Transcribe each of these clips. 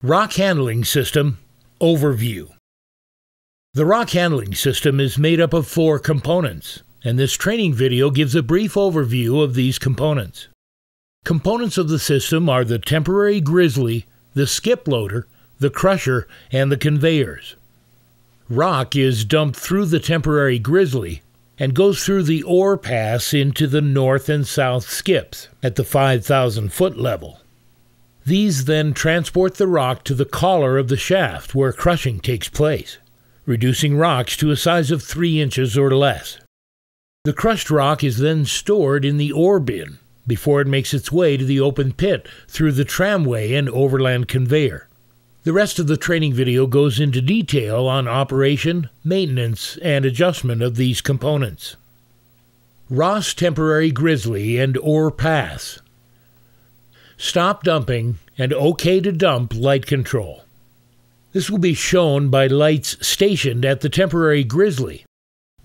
Rock Handling System Overview. The rock handling system is made up of 4 components, and this training video gives a brief overview of these components. Components of the system are the temporary grizzly, the skip loader, the crusher, and the conveyors. Rock is dumped through the temporary grizzly and goes through the ore pass into the north and south skips at the 5,000-foot level. These then transport the rock to the collar of the shaft where crushing takes place, reducing rocks to a size of 3 inches or less. The crushed rock is then stored in the ore bin before it makes its way to the open pit through the tramway and overland conveyor. The rest of the training video goes into detail on operation, maintenance, and adjustment of these components. Ross Temporary Grizzly and Ore Pass. Stop dumping and OK to dump light control. This will be shown by lights stationed at the temporary grizzly.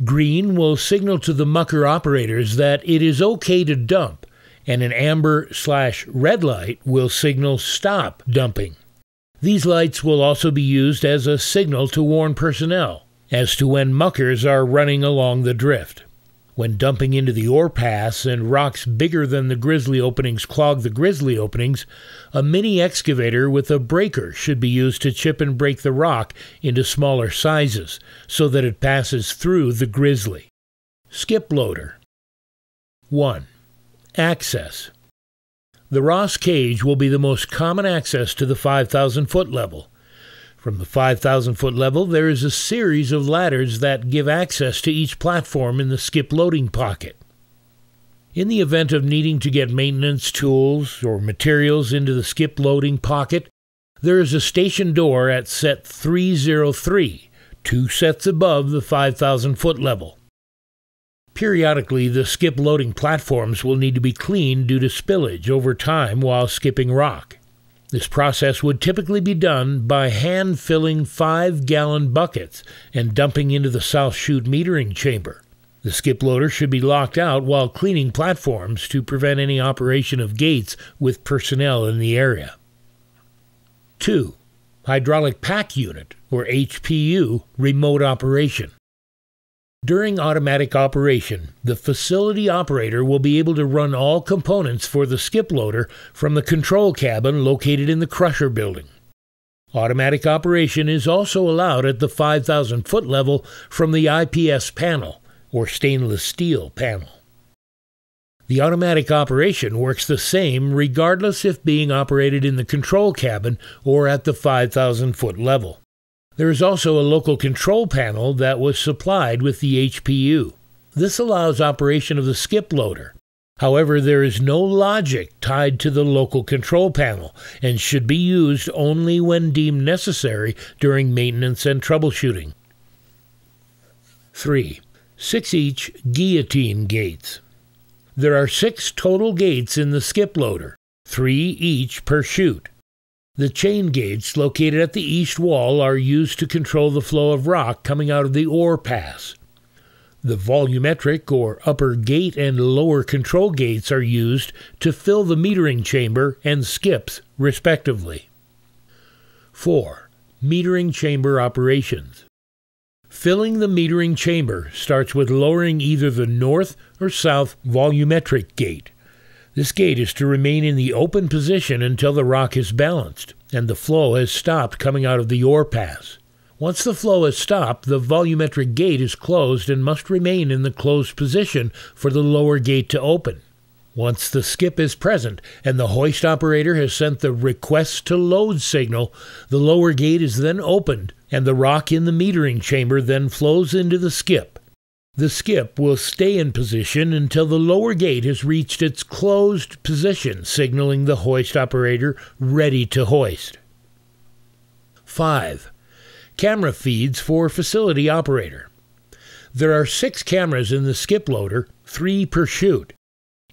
Green will signal to the mucker operators that it is OK to dump, and an amber/red light will signal stop dumping. These lights will also be used as a signal to warn personnel as to when muckers are running along the drift. When dumping into the ore pass and rocks bigger than the grizzly openings clog the grizzly openings, a mini excavator with a breaker should be used to chip and break the rock into smaller sizes so that it passes through the grizzly. Skip loader. 1. Access. The Ross cage will be the most common access to the 5,000-foot level. From the 5,000-foot level, there is a series of ladders that give access to each platform in the skip loading pocket. In the event of needing to get maintenance tools or materials into the skip loading pocket, there is a station door at set 303, 2 sets above the 5,000-foot level. Periodically, the skip loading platforms will need to be cleaned due to spillage over time while skipping rock. This process would typically be done by hand-filling 5-gallon buckets and dumping into the south chute metering chamber. The skip loader should be locked out while cleaning platforms to prevent any operation of gates with personnel in the area. 2. Hydraulic Pack Unit, or HPU, remote operation. During automatic operation, the facility operator will be able to run all components for the skip loader from the control cabin located in the crusher building. Automatic operation is also allowed at the 5,000-foot level from the IPS panel, or stainless steel panel. The automatic operation works the same regardless if being operated in the control cabin or at the 5,000-foot level. There is also a local control panel that was supplied with the HPU. This allows operation of the skip loader. However, there is no logic tied to the local control panel and should be used only when deemed necessary during maintenance and troubleshooting. 3. 6-each guillotine gates. There are 6 total gates in the skip loader, 3 each per chute. The chain gates located at the east wall are used to control the flow of rock coming out of the ore pass. The volumetric or upper gate and lower control gates are used to fill the metering chamber and skips, respectively. 4. Metering chamber operations. Filling the metering chamber starts with lowering either the north or south volumetric gate. This gate is to remain in the open position until the rock is balanced and the flow has stopped coming out of the ore pass. Once the flow has stopped, the volumetric gate is closed and must remain in the closed position for the lower gate to open. Once the skip is present and the hoist operator has sent the request to load signal, the lower gate is then opened and the rock in the metering chamber then flows into the skip. The skip will stay in position until the lower gate has reached its closed position, signaling the hoist operator ready to hoist. 5. Camera feeds for facility operator. There are 6 cameras in the skip loader, 3 per chute.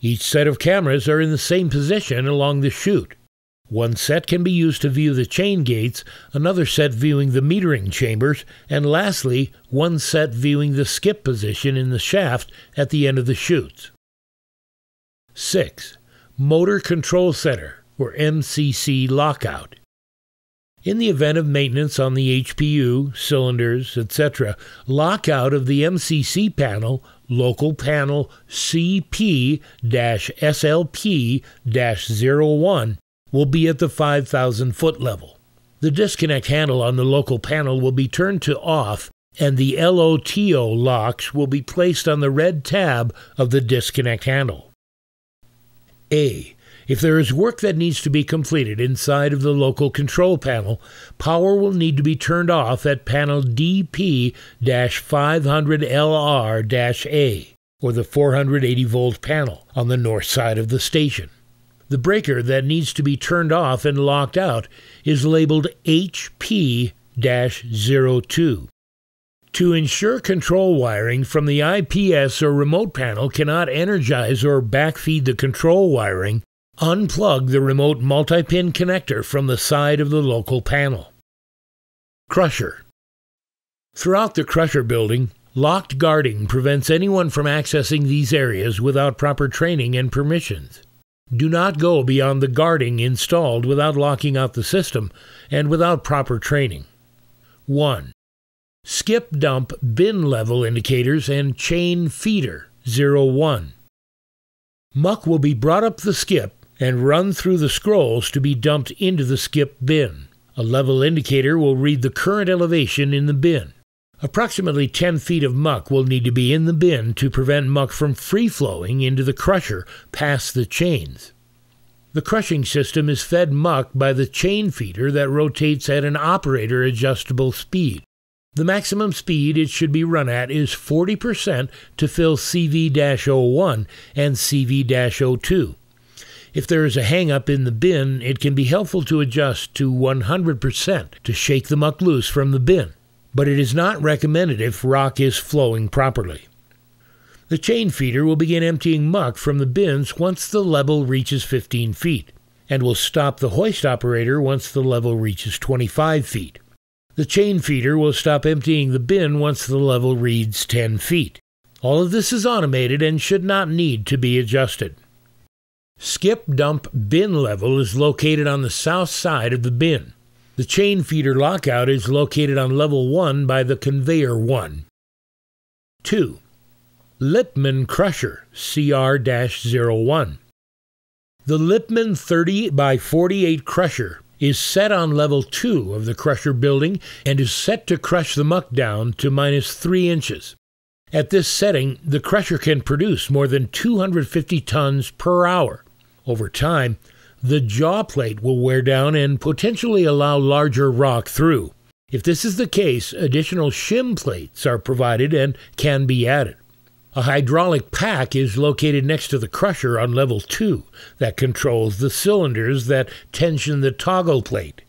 Each set of cameras are in the same position along the chute. One set can be used to view the chain gates, another set viewing the metering chambers, and lastly, one set viewing the skip position in the shaft at the end of the chutes. 6. Motor Control Center, or MCC lockout. In the event of maintenance on the HPU, cylinders, etc., lockout of the MCC panel, local panel CP-SLP-01, will be at the 5,000 foot level. The disconnect handle on the local panel will be turned to off, and the LOTO locks will be placed on the red tab of the disconnect handle. A. If there is work that needs to be completed inside of the local control panel, power will need to be turned off at panel DP-500LR-A, or the 480 volt panel on the north side of the station. The breaker that needs to be turned off and locked out is labeled HP-02. To ensure control wiring from the IPS or remote panel cannot energize or backfeed the control wiring, unplug the remote multi-pin connector from the side of the local panel. Crusher. Throughout the crusher building, locked guarding prevents anyone from accessing these areas without proper training and permissions. Do not go beyond the guarding installed without locking out the system and without proper training. 1. Skip dump bin level indicators and chain feeder 01. Muck will be brought up the skip and run through the scrolls to be dumped into the skip bin. A level indicator will read the current elevation in the bin. Approximately 10 feet of muck will need to be in the bin to prevent muck from free-flowing into the crusher past the chains. The crushing system is fed muck by the chain feeder that rotates at an operator-adjustable speed. The maximum speed it should be run at is 40% to fill CV-01 and CV-02. If there is a hang-up in the bin, it can be helpful to adjust to 100% to shake the muck loose from the bin, but it is not recommended if rock is flowing properly. The chain feeder will begin emptying muck from the bins once the level reaches 15 feet, and will stop the hoist operator once the level reaches 25 feet. The chain feeder will stop emptying the bin once the level reads 10 feet. All of this is automated and should not need to be adjusted. Skip dump bin level is located on the south side of the bin. The chain feeder lockout is located on level 1 by the conveyor 1. 2. Lippmann crusher CR-01. The Lippmann 30 by 48 crusher is set on level 2 of the crusher building and is set to crush the muck down to -3 inches. At this setting, the crusher can produce more than 250 tons per hour. Over time, the jaw plate will wear down and potentially allow larger rock through. If this is the case, additional shim plates are provided and can be added. A hydraulic pack is located next to the crusher on level 2 that controls the cylinders that tension the toggle plate.